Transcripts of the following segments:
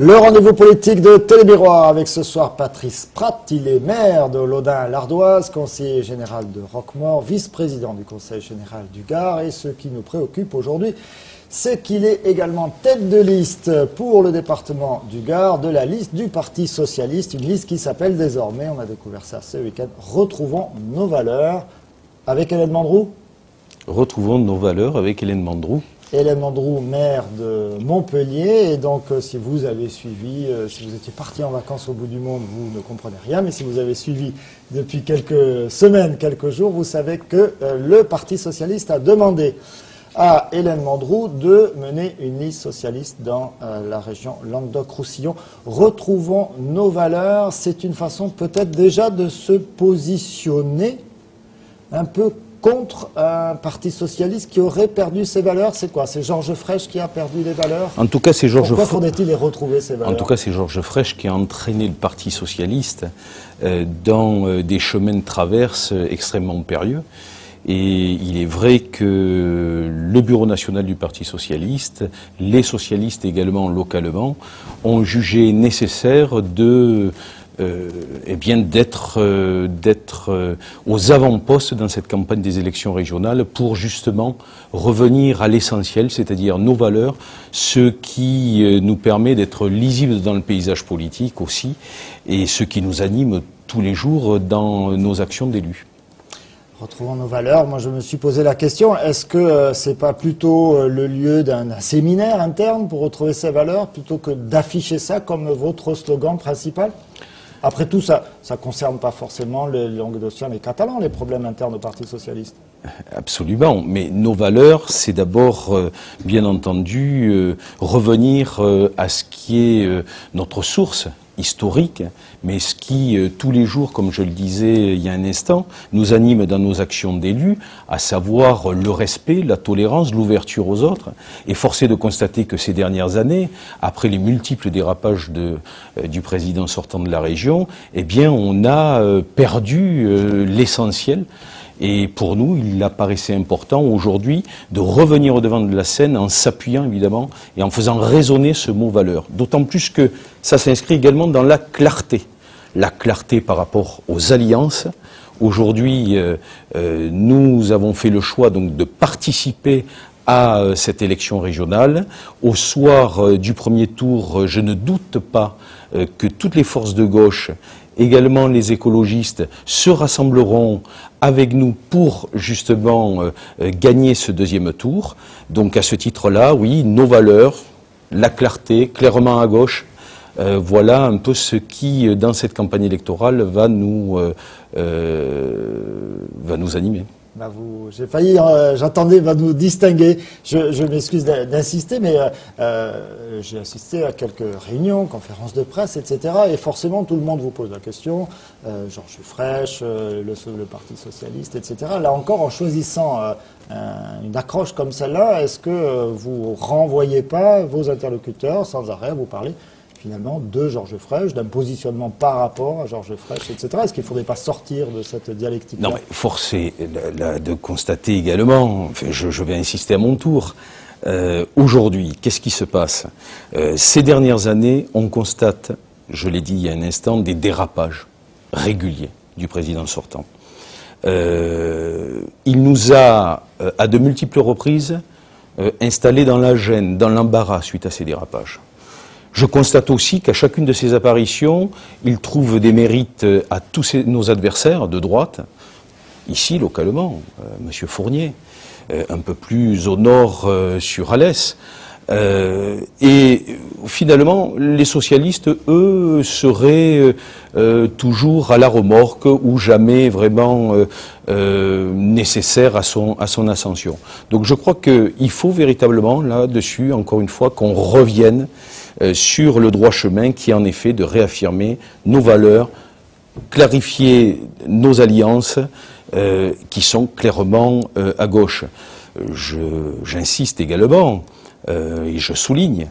Le rendez-vous politique de Télémiroir avec ce soir Patrice Pratt. Il est maire de Laudun-l'Ardoise, conseiller général de Roquemaure, vice-président du conseil général du Gard. Et ce qui nous préoccupe aujourd'hui, c'est qu'il est également tête de liste pour le département du Gard de la liste du Parti socialiste. Une liste qui s'appelle désormais, on a découvert ça ce week-end, Retrouvons nos valeurs avec Hélène Mandroux. Retrouvons nos valeurs avec Hélène Mandroux. Hélène Mandroux, maire de Montpellier, et donc si vous avez suivi, si vous étiez parti en vacances au bout du monde, vous ne comprenez rien, mais si vous avez suivi depuis quelques semaines, quelques jours, vous savez que le Parti socialiste a demandé à Hélène Mandroux de mener une liste socialiste dans la région Languedoc-Roussillon. Retrouvons nos valeurs, c'est une façon peut-être déjà de se positionner un peu contre un parti socialiste qui aurait perdu ses valeurs. C'est quoi? C'est Georges Frêche qui a perdu les valeurs? En tout cas, c'est Georges Pourquoi faudrait-il les retrouver, ces valeurs? En tout cas, c'est Georges Frêche qui a entraîné le Parti socialiste dans des chemins de traverse extrêmement périlleux. Et il est vrai que le Bureau national du Parti socialiste, les socialistes également localement, ont jugé nécessaire de d'être aux avant-postes dans cette campagne des élections régionales pour justement revenir à l'essentiel, c'est-à-dire nos valeurs, ce qui nous permet d'être lisibles dans le paysage politique aussi, et ce qui nous anime tous les jours dans nos actions d'élus. Retrouvons nos valeurs. Moi, je me suis posé la question, est-ce que c'est pas plutôt le lieu d'un séminaire interne pour retrouver ces valeurs, plutôt que d'afficher ça comme votre slogan principal? Après tout, ça ne concerne pas forcément les Languedociens, les Catalans, les problèmes internes au Parti socialiste. Absolument, mais nos valeurs, c'est d'abord, bien entendu, revenir à ce qui est notre source historique, mais ce qui, tous les jours, comme je le disais il y a un instant, nous anime dans nos actions d'élus, à savoir le respect, la tolérance, l'ouverture aux autres. Et force est de constater que ces dernières années, après les multiples dérapages du président sortant de la région, eh bien, on a perdu l'essentiel. Et pour nous, il apparaissait important aujourd'hui de revenir au devant de la scène en s'appuyant évidemment et en faisant résonner ce mot valeur. D'autant plus que ça s'inscrit également dans la clarté. La clarté par rapport aux alliances. Aujourd'hui, nous avons fait le choix donc de participer à cette élection régionale. Au soir du premier tour, je ne doute pas que toutes les forces de gauche, également les écologistes, se rassembleront avec nous pour justement gagner ce deuxième tour. Donc à ce titre-là, oui, nos valeurs, la clarté, clairement à gauche, voilà un peu ce qui, dans cette campagne électorale, va nous animer. J'ai failli, j'attendais, va nous distinguer. Je m'excuse d'insister, mais j'ai assisté à quelques réunions, conférences de presse, etc. Et forcément, tout le monde vous pose la question. Georges Frêche, le Parti socialiste, etc. Là encore, en choisissant une accroche comme celle-là, est-ce que vous renvoyez pas vos interlocuteurs sans arrêt à vous parler finalement de Georges Frêche, d'un positionnement par rapport à Georges Frêche, etc. Est-ce qu'il ne faudrait pas sortir de cette dialectique-là? Non, mais force est de constater également, enfin, je vais insister à mon tour, aujourd'hui, qu'est-ce qui se passe? Ces dernières années, on constate, je l'ai dit il y a un instant, des dérapages réguliers du président sortant. Il nous a, à de multiples reprises, installés dans la gêne, dans l'embarras suite à ces dérapages. Je constate aussi qu'à chacune de ces apparitions, il trouve des mérites à tous nos adversaires de droite, ici localement, M. Fournier, un peu plus au nord sur Alès. Et finalement, les socialistes, eux, seraient toujours à la remorque ou jamais vraiment nécessaires à son ascension. Donc je crois qu'il faut véritablement, là-dessus, encore une fois, qu'on revienne sur le droit chemin qui est en effet de réaffirmer nos valeurs, clarifier nos alliances qui sont clairement à gauche. J'insiste également et je souligne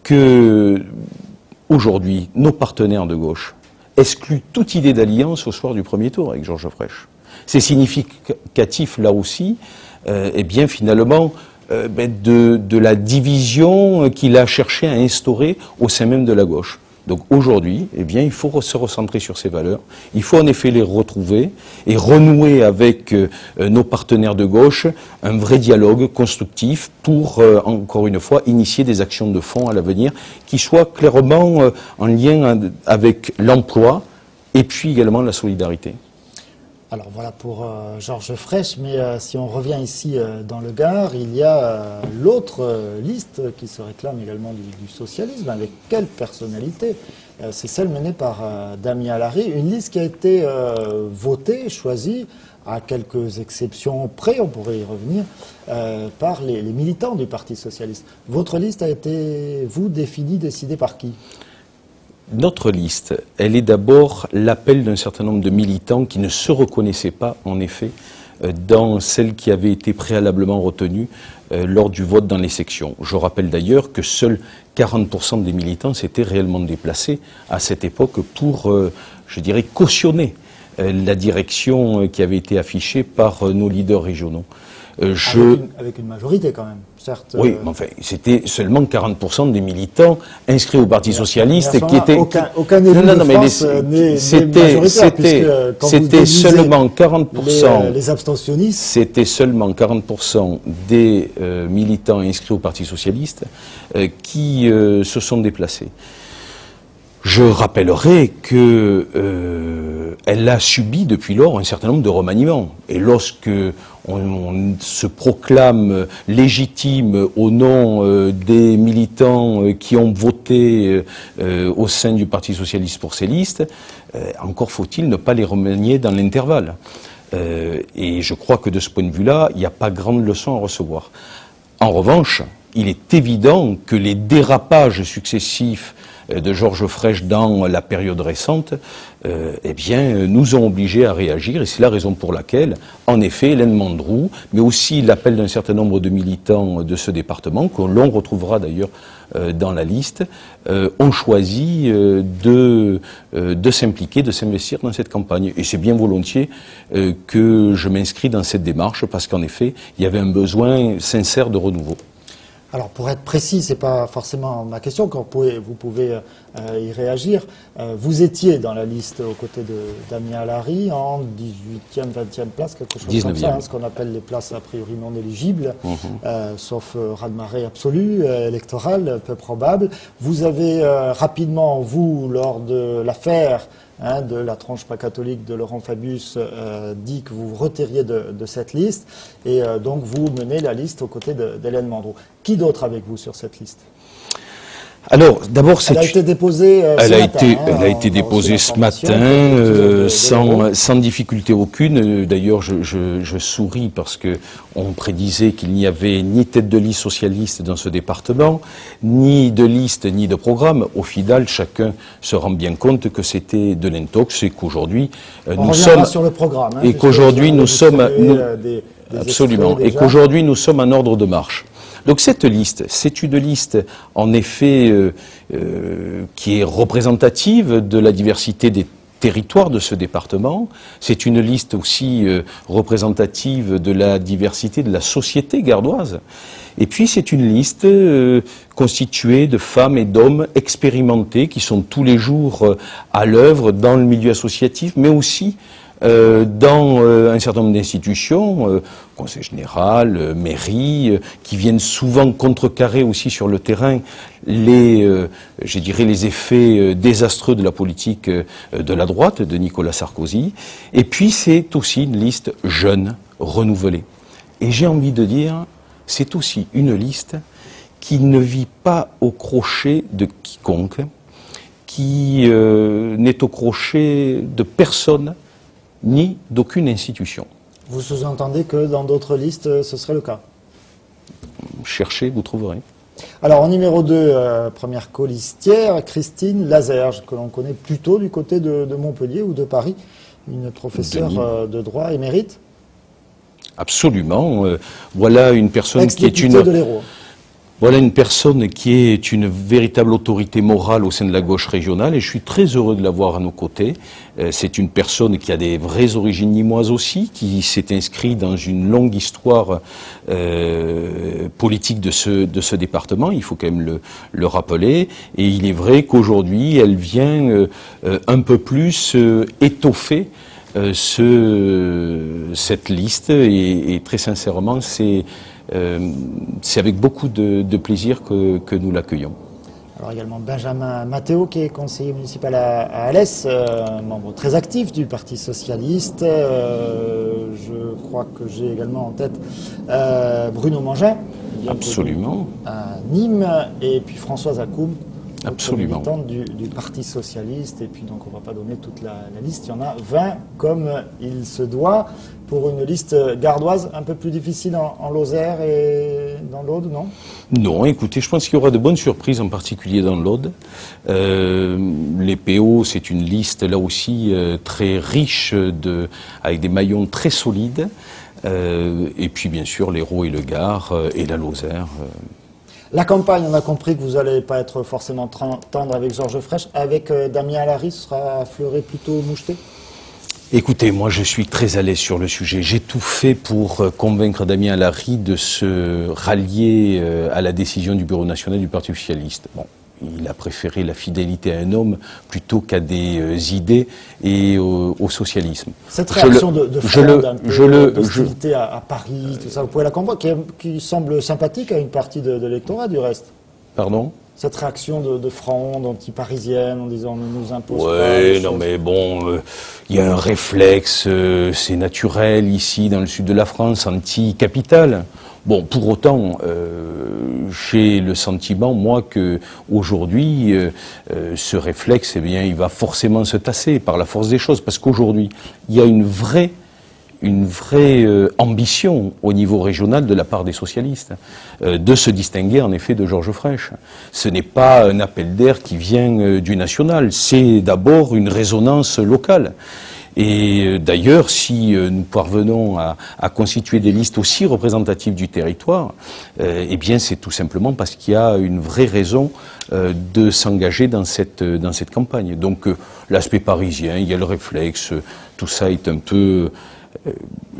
que aujourd'hui nos partenaires de gauche excluent toute idée d'alliance au soir du premier tour avec Georges Frêche. C'est significatif là aussi, eh bien finalement de la division qu'il a cherché à instaurer au sein même de la gauche. Donc aujourd'hui, eh bien, il faut se recentrer sur ces valeurs. Il faut en effet les retrouver et renouer avec nos partenaires de gauche un vrai dialogue constructif pour, encore une fois, initier des actions de fond à l'avenir qui soient clairement en lien avec l'emploi et puis également la solidarité. Alors voilà pour Georges Frêche, mais si on revient ici dans le Gard, il y a l'autre liste qui se réclame également du socialisme. Avec quelle personnalité? C'est celle menée par Damien Larry, une liste qui a été votée, choisie, à quelques exceptions près, on pourrait y revenir, par les militants du Parti socialiste. Votre liste a été, vous, définie, décidée par qui? Notre liste, elle est d'abord l'appel d'un certain nombre de militants qui ne se reconnaissaient pas, en effet, dans celle qui avait été préalablement retenue lors du vote dans les sections. Je rappelle d'ailleurs que seuls 40% des militants s'étaient réellement déplacés à cette époque pour, je dirais, cautionner la direction qui avait été affichée par nos leaders régionaux. Avec une majorité quand même, certes. Oui, mais enfin, c'était seulement 40% des militants inscrits au Parti socialiste qui étaient... Aucun élu de France n'est majoritaire, puisque c'était seulement 40%... Les abstentionnistes... C'était seulement 40% des militants inscrits au Parti socialiste qui se sont déplacés. Je rappellerai que elle a subi depuis lors un certain nombre de remaniements. Et lorsque on se proclame légitime au nom des militants qui ont voté au sein du Parti socialiste pour ces listes, encore faut-il ne pas les remanier dans l'intervalle. Et je crois que de ce point de vue-là, il n'y a pas grande leçon à recevoir. En revanche, il est évident que les dérapages successifs de Georges Frêche dans la période récente, eh bien, nous ont obligés à réagir, et c'est la raison pour laquelle, en effet, Hélène Mandroux, mais aussi l'appel d'un certain nombre de militants de ce département, que l'on retrouvera d'ailleurs dans la liste, ont choisi de s'impliquer, de s'investir dans cette campagne. Et c'est bien volontiers que je m'inscris dans cette démarche, parce qu'en effet, il y avait un besoin sincère de renouveau. Alors, pour être précis, ce n'est pas forcément ma question, quand vous pouvez y réagir. Vous étiez dans la liste aux côtés de Damien Larry en 18e, 20e place, quelque chose comme ça, hein, ce qu'on appelle les places a priori non éligibles, sauf raz-de-marée absolu, électoral, peu probable. Vous avez rapidement, vous, lors de l'affaire de la tranche pas catholique de Laurent Fabius, dit que vous vous retiriez de cette liste, et donc vous menez la liste aux côtés d'Hélène Mandroux. Qui d'autre avec vous sur cette liste? Alors, d'abord, elle a été déposée elle a été déposée ce matin sans difficulté aucune. D'ailleurs, je souris parce que on prédisait qu'il n'y avait ni tête de liste socialiste dans ce département, ni de liste, ni de programme. Au final, chacun se rend bien compte que c'était de l'intox et qu'aujourd'hui nous sommes sur le programme, et qu'aujourd'hui nous sommes absolument et qu'aujourd'hui nous sommes en ordre de marche. Donc cette liste, c'est une liste en effet qui est représentative de la diversité des territoires de ce département. C'est une liste aussi représentative de la diversité de la société gardoise. Et puis c'est une liste constituée de femmes et d'hommes expérimentés qui sont tous les jours à l'œuvre dans le milieu associatif, mais aussi dans un certain nombre d'institutions, conseil général, mairie, qui viennent souvent contrecarrer aussi sur le terrain je dirais les effets désastreux de la politique de la droite, de Nicolas Sarkozy. Et puis c'est aussi une liste jeune, renouvelée. Et j'ai envie de dire, c'est aussi une liste qui ne vit pas au crochet de quiconque, qui n'est au crochet de personne, ni d'aucune institution. Vous sous-entendez que dans d'autres listes, ce serait le cas? Cherchez, vous trouverez. Alors, en numéro 2, première colistière, Christine Lazerge, que l'on connaît plutôt du côté de Montpellier ou de Paris, une professeure de droit émérite. Absolument. Voilà une personne qui est une... de l'Hérault. Voilà une personne qui est une véritable autorité morale au sein de la gauche régionale et je suis très heureux de l'avoir à nos côtés. C'est une personne qui a des vraies origines nîmoises aussi, qui s'est inscrite dans une longue histoire politique de ce département, il faut quand même le rappeler. Et il est vrai qu'aujourd'hui, elle vient un peu plus étoffer cette liste et très sincèrement, c'est avec beaucoup de plaisir que nous l'accueillons. Alors également Benjamin Mathéo, qui est conseiller municipal à Alès, membre très actif du Parti Socialiste. Je crois que j'ai également en tête Bruno Mangin, absolument, à Nîmes, et puis Françoise Akoum, absolument, militante du Parti Socialiste. Et puis donc on ne va pas donner toute la liste, il y en a 20 comme il se doit. Pour une liste gardoise un peu plus difficile en Lozère et dans l'Aude, non? Non, écoutez, je pense qu'il y aura de bonnes surprises, en particulier dans l'Aude. Les PO, c'est une liste là aussi très riche, avec des maillons très solides. Et puis bien sûr l'Hérault et le Gard et la Lozère. La campagne, on a compris que vous n'allez pas être forcément tendre avec Georges Frêche. Avec Damien Alary, ce sera fleuré plutôt moucheté? Écoutez, moi je suis très à l'aise sur le sujet. J'ai tout fait pour convaincre Damien Alary de se rallier à la décision du Bureau national du Parti socialiste. Bon, il a préféré la fidélité à un homme plutôt qu'à des idées et au socialisme. Cette réaction de fronde, d'hostilité à Paris, tout ça, vous pouvez la comprendre, qui semble sympathique à une partie de l'électorat du reste. Pardon ? Cette réaction de fronde anti-parisienne en disant « ne nous impose pas ». Oui, non mais bon, il y a un réflexe, c'est naturel ici dans le sud de la France, anti-capitale. Bon, pour autant, j'ai le sentiment, moi, que aujourd'hui, ce réflexe, eh bien, il va forcément se tasser par la force des choses, parce qu'aujourd'hui, il y a une vraie ambition au niveau régional de la part des socialistes, de se distinguer en effet de Georges Frêche. Ce n'est pas un appel d'air qui vient du national, c'est d'abord une résonance locale. Et d'ailleurs, si nous parvenons à constituer des listes aussi représentatives du territoire, eh bien c'est tout simplement parce qu'il y a une vraie raison de s'engager dans cette campagne. Donc l'aspect parisien, il y a le réflexe, tout ça est un peu...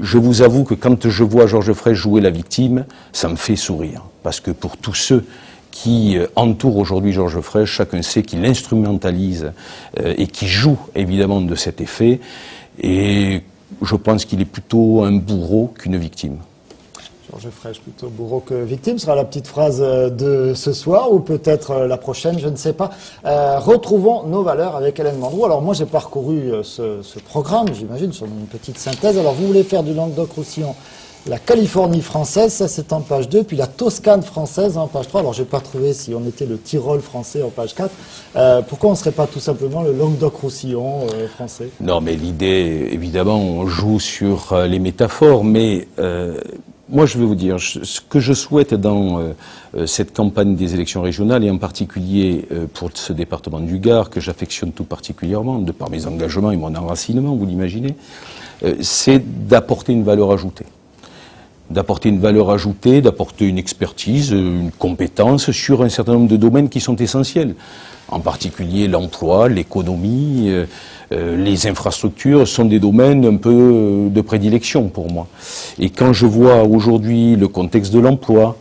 Je vous avoue que quand je vois Georges Frêche jouer la victime, ça me fait sourire. Parce que pour tous ceux qui entourent aujourd'hui Georges Frêche, chacun sait qu'il instrumentalise et qui joue évidemment de cet effet. Et je pense qu'il est plutôt un bourreau qu'une victime. Georges Frêche, plutôt bourreau que victime, sera la petite phrase de ce soir, ou peut-être la prochaine, je ne sais pas. Retrouvons nos valeurs avec Hélène Mandroux. Alors moi j'ai parcouru ce programme, j'imagine, sur une petite synthèse. Alors vous voulez faire du Languedoc-Roussillon la Californie française, ça c'est en page 2, puis la Toscane française en page 3. Alors je n'ai pas trouvé si on était le Tyrol français en page 4. Pourquoi on ne serait pas tout simplement le Languedoc-Roussillon français? Non mais l'idée, évidemment, on joue sur les métaphores, mais... moi, je vais vous dire, ce que je souhaite dans cette campagne des élections régionales, et en particulier pour ce département du Gard, que j'affectionne tout particulièrement, de par mes engagements et mon enracinement, vous l'imaginez, c'est d'apporter une valeur ajoutée. D'apporter une valeur ajoutée, d'apporter une expertise, une compétence sur un certain nombre de domaines qui sont essentiels. En particulier l'emploi, l'économie, les infrastructures sont des domaines un peu de prédilection pour moi. Et quand je vois aujourd'hui le contexte de l'emploi,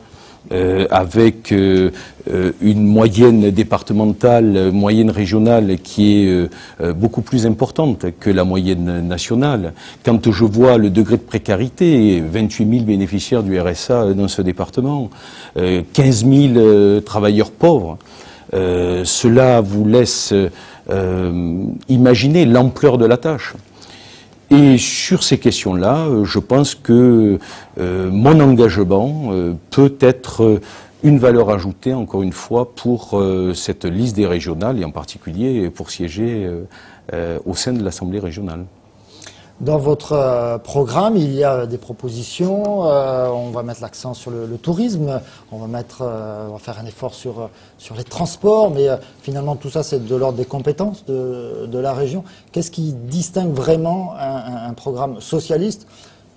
avec une moyenne départementale, moyenne régionale qui est beaucoup plus importante que la moyenne nationale, quand je vois le degré de précarité, 28 000 bénéficiaires du RSA dans ce département, 15 000 travailleurs pauvres, cela vous laisse imaginer l'ampleur de la tâche. Et sur ces questions-là, je pense que mon engagement peut être une valeur ajoutée, encore une fois, pour cette liste des régionales, et en particulier pour siéger au sein de l'Assemblée régionale. Dans votre programme, il y a des propositions. On va mettre l'accent sur le tourisme. On va faire un effort sur les transports. Mais finalement, tout ça, c'est de l'ordre des compétences de la région. Qu'est-ce qui distingue vraiment un programme socialiste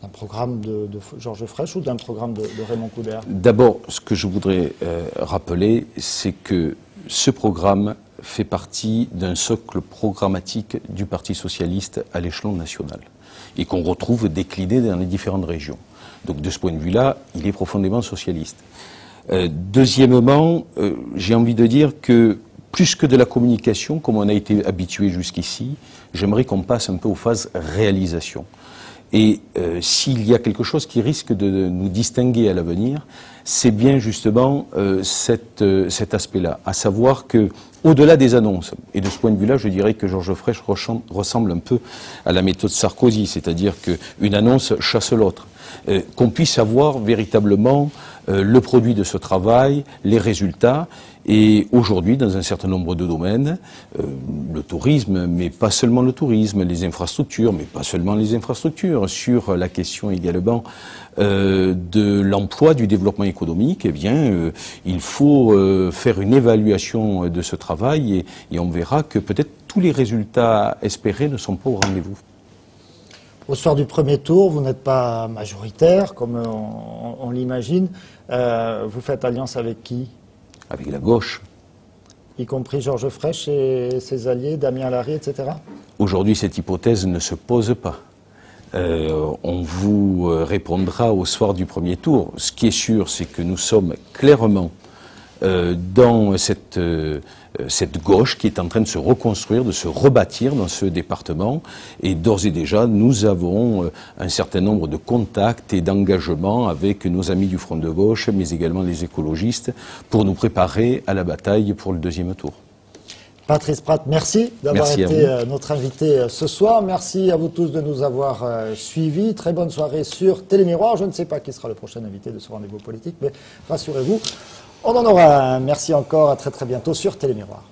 d'un programme de Georges Frêche ou d'un programme de Raymond Couder? D'abord, ce que je voudrais rappeler, c'est que ce programme fait partie d'un socle programmatique du Parti socialiste à l'échelon national et qu'on retrouve décliné dans les différentes régions. Donc de ce point de vue-là, il est profondément socialiste. Deuxièmement, j'ai envie de dire que plus que de la communication, comme on a été habitué jusqu'ici, j'aimerais qu'on passe un peu aux phases réalisation. Et s'il y a quelque chose qui risque de nous distinguer à l'avenir, c'est bien justement cet aspect-là, à savoir que au-delà des annonces, et de ce point de vue-là, je dirais que Georges Frêche ressemble un peu à la méthode Sarkozy, c'est-à-dire qu'une annonce chasse l'autre, qu'on puisse avoir véritablement le produit de ce travail, les résultats. Et aujourd'hui, dans un certain nombre de domaines, le tourisme, mais pas seulement le tourisme, les infrastructures, mais pas seulement les infrastructures, sur la question également de l'emploi, du développement économique, eh bien, il faut faire une évaluation de ce travail et on verra que peut-être tous les résultats espérés ne sont pas au rendez-vous. Au soir du premier tour, vous n'êtes pas majoritaire, comme on l'imagine. Vous faites alliance avec qui? Avec la gauche. Y compris Georges Frêche et ses alliés, Damien Larry, etc. Aujourd'hui, cette hypothèse ne se pose pas. On vous répondra au soir du premier tour. Ce qui est sûr, c'est que nous sommes clairement dans cette gauche qui est en train de se reconstruire, de se rebâtir dans ce département. Et d'ores et déjà, nous avons un certain nombre de contacts et d'engagements avec nos amis du Front de gauche, mais également les écologistes, pour nous préparer à la bataille pour le deuxième tour. Patrice Pratt, merci d'avoir été notre invité ce soir. Merci à vous tous de nous avoir suivis. Très bonne soirée sur Télémiroir. Je ne sais pas qui sera le prochain invité de ce rendez-vous politique, mais rassurez-vous, on en aura un. Merci encore, à très très bientôt sur Télémiroir.